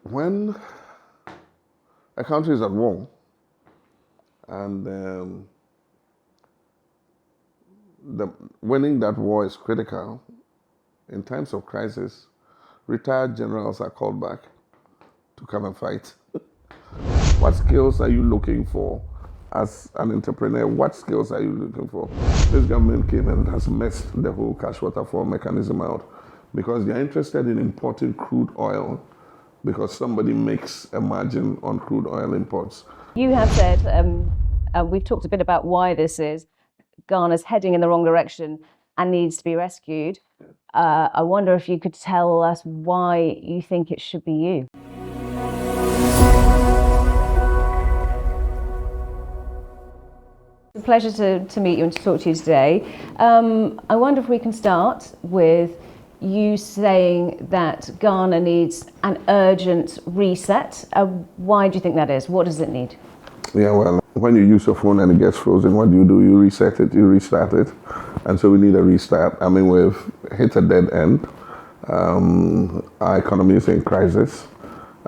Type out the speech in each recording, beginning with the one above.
When a country is at war and winning that war is critical, in times of crisis, retired generals are called back to come and fight. What skills are you looking for as an entrepreneur? What skills are you looking for? This government came and has messed the whole cash waterfall mechanism out because they're interested in importing crude oil because somebody makes a margin on crude oil imports. You have said, we've talked a bit about why this is, Ghana's heading in the wrong direction and needs to be rescued. I wonder if you could tell us why you think it should be you. It's a pleasure to meet you and to talk to you today. I wonder if we can start with you saying that Ghana needs an urgent reset. Why do you think that is? What does it need? Yeah, well, when you use your phone and it gets frozen, what do? You reset it, you restart it. And so we need a restart. I mean, we've hit a dead end. Our economy is in crisis,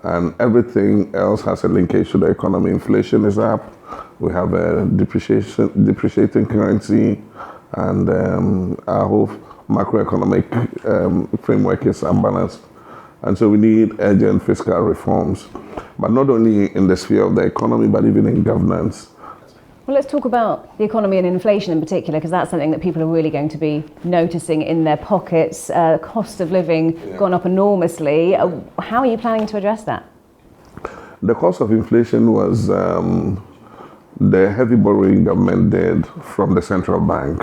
and everything else has a linkage to the economy. Inflation is up. We have a depreciating currency, and our whole macroeconomic framework is unbalanced. And so we need urgent fiscal reforms, but not only in the sphere of the economy, but even in governance. Well, let's talk about the economy and inflation in particular, because that's something that people are really going to be noticing in their pockets. Cost of living gone up enormously. How are you planning to address that? The cost of inflation was the heavy borrowing government did from the central bank.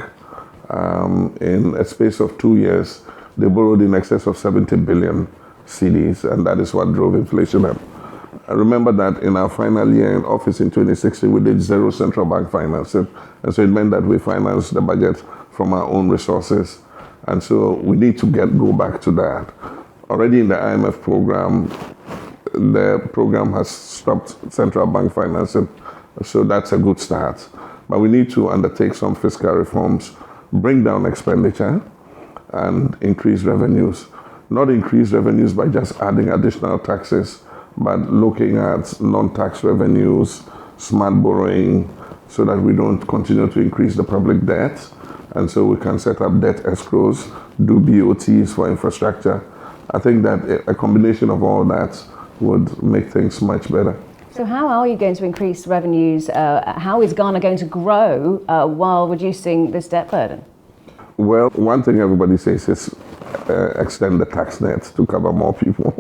In a space of 2 years, they borrowed in excess of 70 billion cedis, and that is what drove inflation up. I remember that in our final year in office in 2016, we did zero central bank financing. And so it meant that we financed the budget from our own resources. And so we need to go back to that. Already in the IMF program, the program has stopped central bank financing. So that's a good start. But we need to undertake some fiscal reforms, bring down expenditure, and increase revenues. Not increase revenues by just adding additional taxes, but looking at non-tax revenues, smart borrowing, so that we don't continue to increase the public debt. And so we can set up debt escrows, do BOTs for infrastructure. I think that a combination of all that would make things much better. So how are you going to increase revenues? How is Ghana going to grow while reducing this debt burden? Well, one thing everybody says is extend the tax net to cover more people.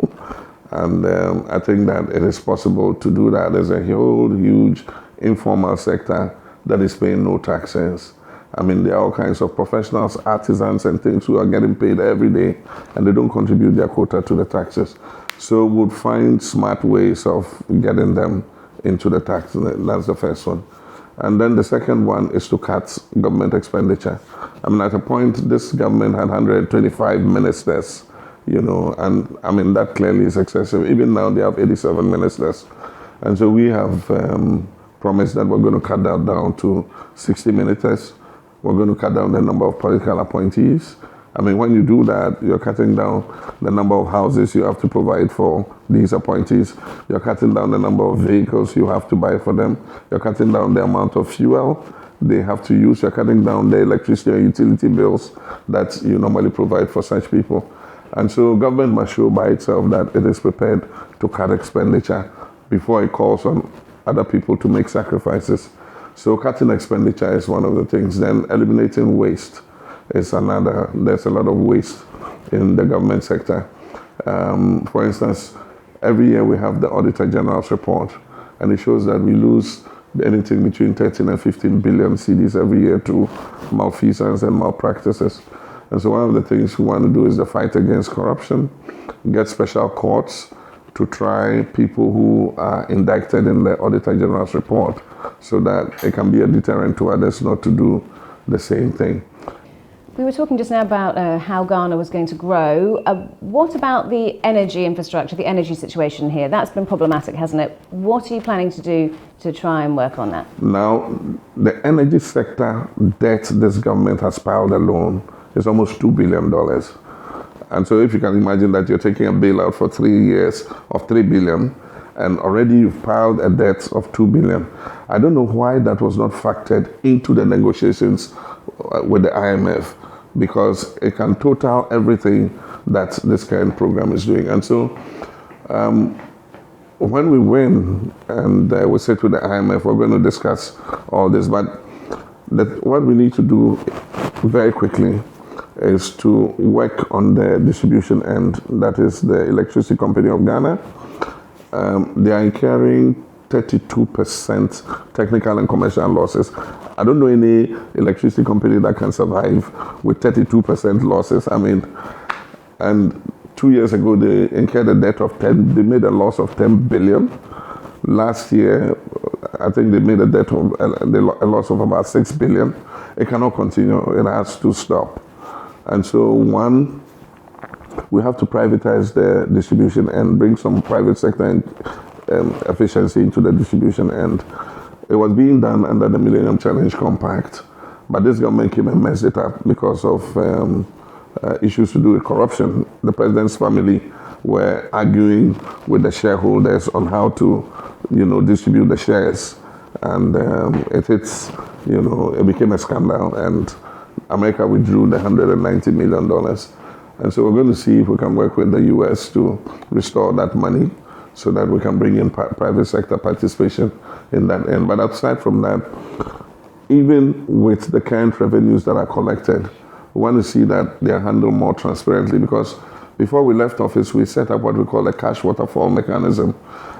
And I think that it is possible to do that. There's a whole huge informal sector that is paying no taxes. I mean, there are all kinds of professionals, artisans and things who are getting paid every day and they don't contribute their quota to the taxes. So we'll find smart ways of getting them into the tax. That's the first one. And then the second one is to cut government expenditure. I mean, at a point, this government had 125 ministers, and I mean, that clearly is excessive. Even now, they have 87 ministers. And so we have promised that we're going to cut that down to 60 ministers. We're going to cut down the number of political appointees. I mean, when you do that, you're cutting down the number of houses you have to provide for these appointees. You're cutting down the number of vehicles you have to buy for them. You're cutting down the amount of fuel they have to use. You're cutting down the electricity and utility bills that you normally provide for such people. And so government must show by itself that it is prepared to cut expenditure before it calls on other people to make sacrifices. So cutting expenditure is one of the things. Then eliminating waste is another. There's a lot of waste in the government sector. For instance, every year we have the Auditor General's report, and it shows that we lose anything between 13 and 15 billion cedis every year to malfeasance and malpractices. And so one of the things we want to do is the fight against corruption, get special courts to try people who are indicted in the Auditor General's report so that it can be a deterrent to others not to do the same thing. We were talking just now about how Ghana was going to grow. What about the energy infrastructure, the energy situation here? That's been problematic, hasn't it? What are you planning to do to try and work on that? Now, the energy sector debt this government has piled alone is almost $2 billion. And so if you can imagine that you're taking a bailout for 3 years of 3 billion, and already you've piled a debt of 2 billion. I don't know why that was not factored into the negotiations with the IMF, because it can total everything that this current program is doing. And so when we win and we sit with the IMF, we're going to discuss all this. But what we need to do very quickly is to work on the distribution end. That is the Electricity Company of Ghana. They are incurring 32% technical and commercial losses. I don't know any electricity company that can survive with 32% losses. I mean, and 2 years ago they incurred a debt of they made a loss of 10 billion. Last year, I think they made a loss of about 6 billion. It cannot continue. It has to stop. And so one, we have to privatize the distribution and bring some private sector efficiency into the distribution end. It was being done under the Millennium Challenge Compact, but this government came and messed it up because of issues to do with corruption. The president's family were arguing with the shareholders on how to, distribute the shares, and it became a scandal, and America withdrew the $190 million. And so we're going to see if we can work with the U.S. to restore that money so that we can bring in private sector participation in that end. But aside from that, even with the current revenues that are collected, we want to see that they are handled more transparently, because before we left office, we set up what we call a cash waterfall mechanism.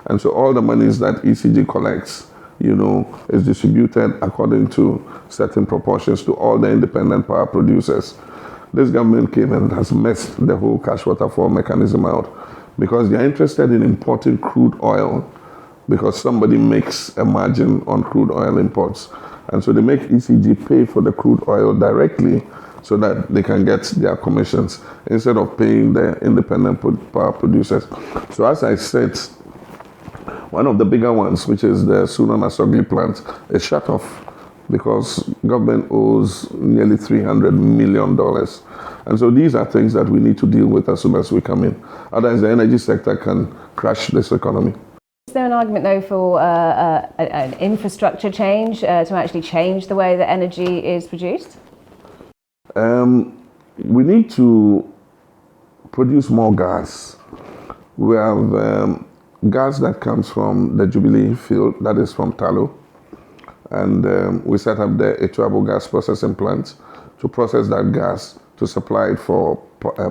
And so all the monies that ECG collects, is distributed according to certain proportions to all the independent power producers. This government came and has messed the whole cash waterfall mechanism out, because they're interested in importing crude oil because somebody makes a margin on crude oil imports. And so they make ECG pay for the crude oil directly so that they can get their commissions instead of paying the independent power producers. So as I said, one of the bigger ones, which is the Sunan Asogli plant, is shut off because government owes nearly $300 million. And so these are things that we need to deal with as soon as we come in. Otherwise, the energy sector can crash this economy. Is there an argument, though, for an infrastructure change to actually change the way that energy is produced? We need to produce more gas. We have gas that comes from the Jubilee field, that is from Talo. And we set up the Etuabo gas processing plant to process that gas to supply it for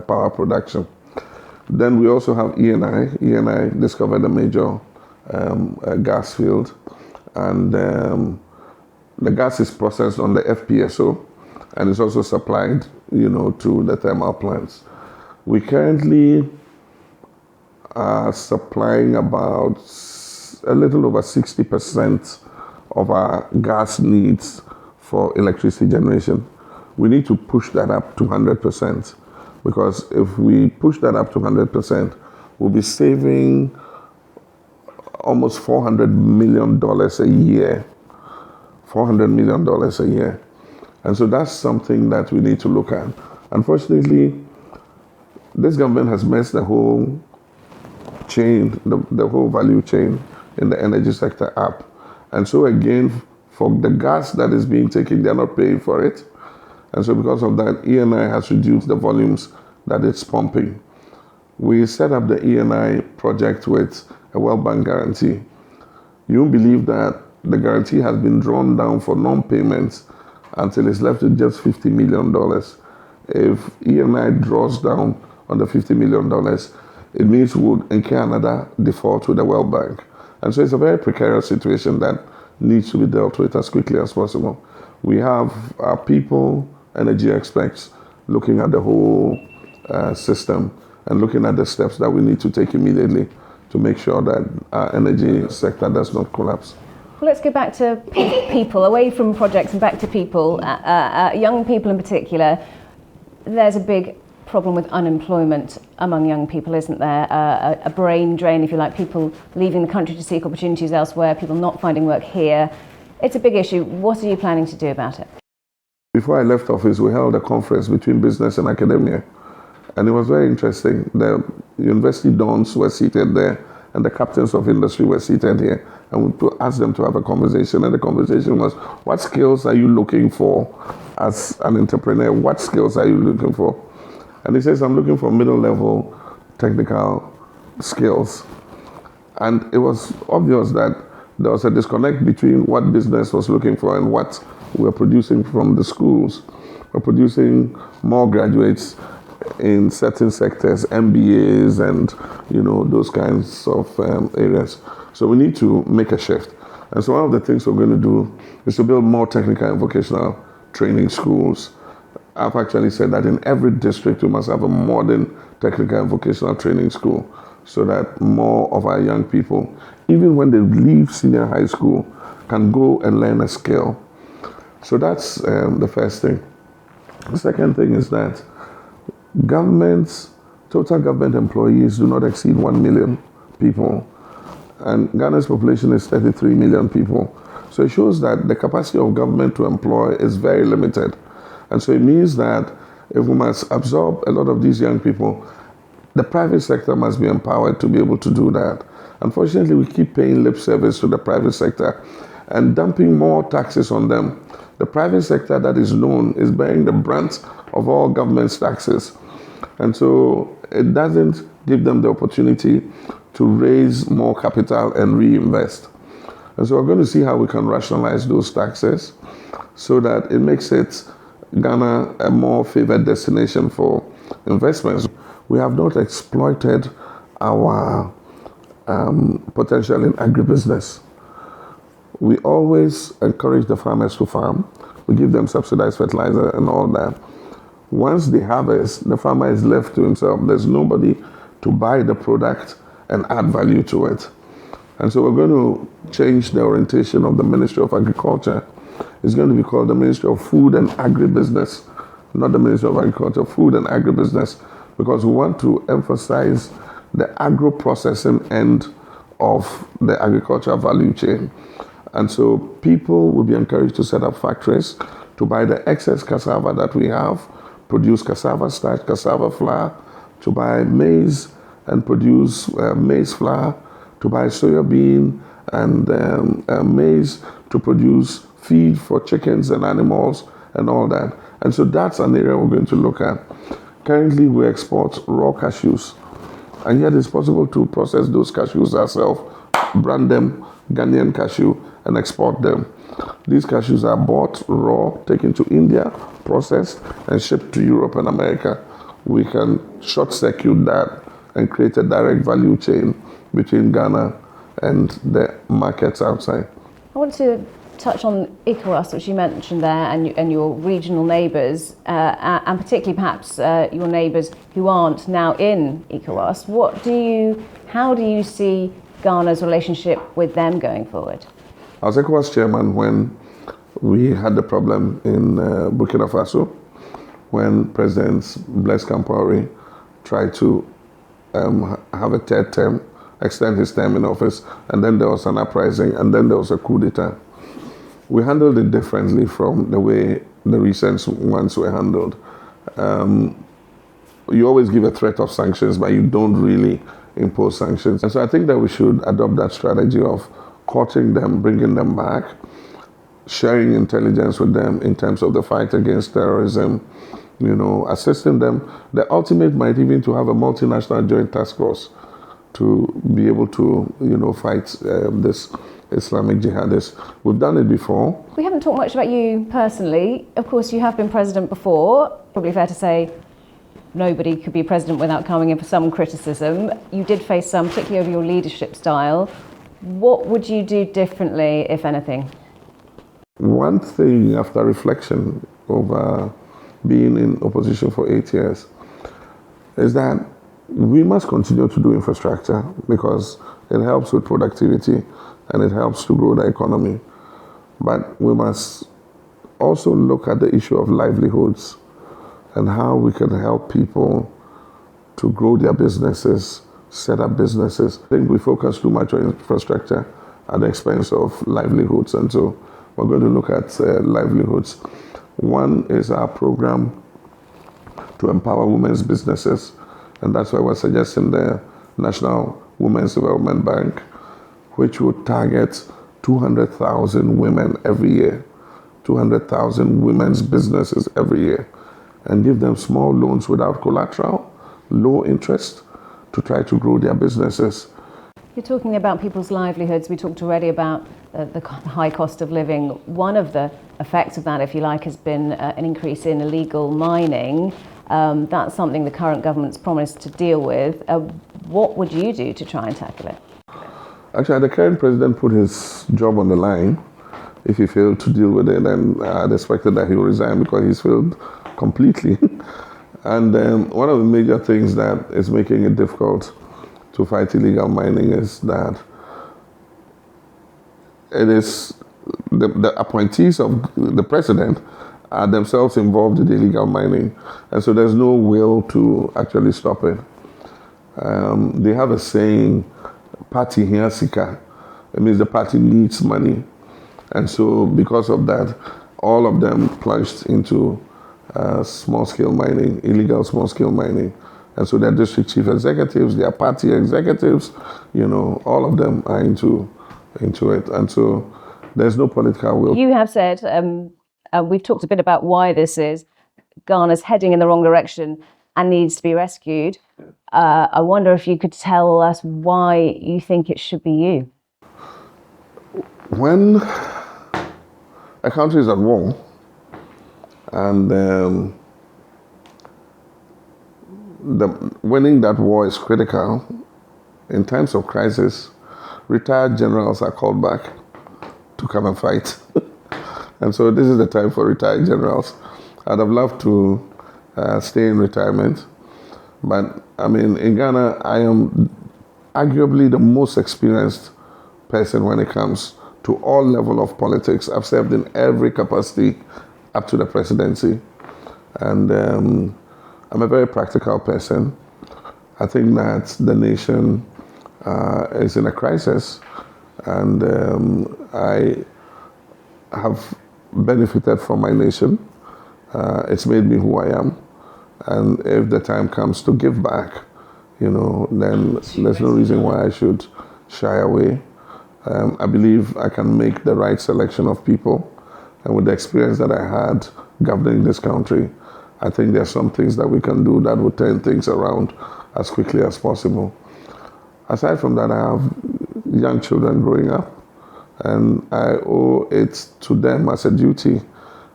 power production. Then we also have ENI. ENI discovered a major gas field, and the gas is processed on the FPSO, and it's also supplied, to the thermal plants. We currently are supplying about a little over 60% of our gas needs for electricity generation. We need to push that up to 100%, because if we push that up to 100%, we'll be saving almost $400 million a year. $400 million a year. And so that's something that we need to look at. Unfortunately, this government has messed the whole chain, the whole value chain in the energy sector up. And so again, for the gas that is being taken, they're not paying for it. And so because of that, ENI has reduced the volumes that it's pumping. We set up the ENI project with a World Bank guarantee. You won't believe that the guarantee has been drawn down for non-payments until it's left with just $50 million. If ENI draws down on the $50 million, it means we'll incur another default with the World Bank. And so it's a very precarious situation that needs to be dealt with as quickly as possible. We have our people, energy experts, looking at the whole system and looking at the steps that we need to take immediately to make sure that our energy sector does not collapse. Well, let's go back to people, away from projects and back to people, young people in particular. There's a big problem with unemployment among young people, isn't there? A brain drain, if you like, people leaving the country to seek opportunities elsewhere, people not finding work here. It's a big issue. What are you planning to do about it? Before I left office, we held a conference between business and academia. And it was very interesting. The university dons were seated there, and the captains of industry were seated here. And we asked them to have a conversation. And the conversation was, what skills are you looking for as an entrepreneur? What skills are you looking for? And he says, I'm looking for middle-level technical skills. And it was obvious that there was a disconnect between what business was looking for and what we were producing from the schools. We're producing more graduates in certain sectors, MBAs and, those kinds of areas. So we need to make a shift. And so one of the things we're going to do is to build more technical and vocational training schools. I've actually said that in every district we must have a modern technical and vocational training school so that more of our young people, even when they leave senior high school, can go and learn a skill. So that's the first thing. The second thing is that total government employees do not exceed 1 million people. And Ghana's population is 33 million people. So it shows that the capacity of government to employ is very limited. And so it means that if we must absorb a lot of these young people, the private sector must be empowered to be able to do that. Unfortunately, we keep paying lip service to the private sector and dumping more taxes on them. The private sector that is known is bearing the brunt of all government's taxes. And so it doesn't give them the opportunity to raise more capital and reinvest. And so we're going to see how we can rationalize those taxes so that it makes Ghana a more favored destination for investments. We have not exploited our potential in agribusiness. We always encourage the farmers to farm. We give them subsidized fertilizer and all that. Once they harvest, the farmer is left to himself. There's nobody to buy the product and add value to it. And so we're going to change the orientation of the Ministry of Agriculture. It's going to be called the Ministry of Food and Agribusiness, not the Ministry of Agriculture, Food and Agribusiness, because we want to emphasize the agro-processing end of the agricultural value chain. And so people will be encouraged to set up factories to buy the excess cassava that we have, produce cassava starch, cassava flour, to buy maize and produce maize flour, to buy soya bean and maize to produce feed for chickens and animals and all that. And so that's an area we're going to look at. Currently, we export raw cashews, and yet it's possible to process those cashews ourselves, brand them Ghanaian cashew, and export them. These cashews are bought raw, taken to India, processed, and shipped to Europe and America. We can short-circuit that and create a direct value chain between Ghana and the markets outside. I want to touch on ECOWAS, which you mentioned there, and your regional neighbours, and particularly perhaps your neighbours who aren't now in ECOWAS. How do you see Ghana's relationship with them going forward? I was ECOWAS chairman when we had the problem in Burkina Faso, when President Blaise Compaoré tried to have a third term, extend his term in office, and then there was an uprising, and then there was a coup d'etat. We handled it differently from the way the recent ones were handled. You always give a threat of sanctions, but you don't really impose sanctions. And so I think that we should adopt that strategy of courting them, bringing them back, sharing intelligence with them in terms of the fight against terrorism, assisting them. The ultimate might even to have a multinational joint task force to be able to, fight this Islamic jihadists. We've done it before. We haven't talked much about you personally. Of course, you have been president before. Probably fair to say nobody could be president without coming in for some criticism. You did face some, particularly over your leadership style. What would you do differently, if anything? One thing after reflection over being in opposition for 8 years is that we must continue to do infrastructure because it helps with productivity and it helps to grow the economy. But we must also look at the issue of livelihoods and how we can help people to grow their businesses, set up businesses. I think we focus too much on infrastructure at the expense of livelihoods, and so we're going to look at livelihoods. One is our program to empower women's businesses. And that's why we're suggesting the National Women's Development Bank, which would target 200,000 women every year, 200,000 women's businesses every year, and give them small loans without collateral, low interest, to try to grow their businesses. You're talking about people's livelihoods. We talked already about the high cost of living. One of the effects of that, if you like, has been an increase in illegal mining. That's something the current government's promised to deal with. What would you do to try and tackle it? Actually, the current president put his job on the line. If he failed to deal with it, then I'd expected that he would resign, because he's failed completely. And one of the major things that is making it difficult to fight illegal mining is that it is the appointees of the president are themselves involved in illegal mining, and so there's no will to actually stop it. They have a saying, "Party here sika." It means the party needs money, and so because of that, all of them plunged into small-scale mining, illegal small-scale mining. And so their district chief executives, their party executives, all of them are into it. And so there's no political will. You have said, we've talked a bit about why this is, Ghana's heading in the wrong direction and needs to be rescued. I wonder if you could tell us why you think it should be you. When a country is at war, and winning that war is critical, in times of crisis, retired generals are called back to come and fight. And so this is the time for retired generals. I'd have loved to stay in retirement, but I mean, in Ghana, I am arguably the most experienced person when it comes to all level of politics. I've served in every capacity up to the presidency, and I'm a very practical person. I think that the nation is in a crisis, and I have benefited from my nation. It's made me who I am, and if the time comes to give back, then there's no reason why I should shy away. I believe I can make the right selection of people, and with the experience that I had governing this country, I think there's some things that we can do that will turn things around as quickly as possible. Aside from that, I have young children growing up, and I owe it to them as a duty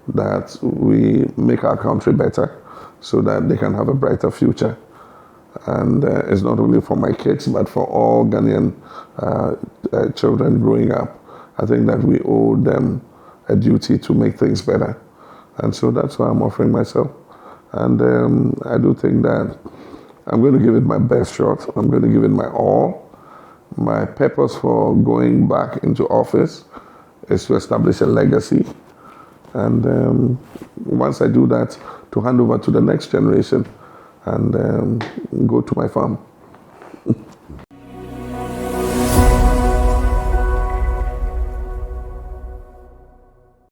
that we make our country better so that they can have a brighter future. And it's not only for my kids, but for all Ghanaian children growing up. I think that we owe them a duty to make things better. And so that's why I'm offering myself. And I do think that I'm going to give it my best shot. I'm going to give it my all. My purpose for going back into office is to establish a legacy. And once I do that, to hand over to the next generation and go to my farm.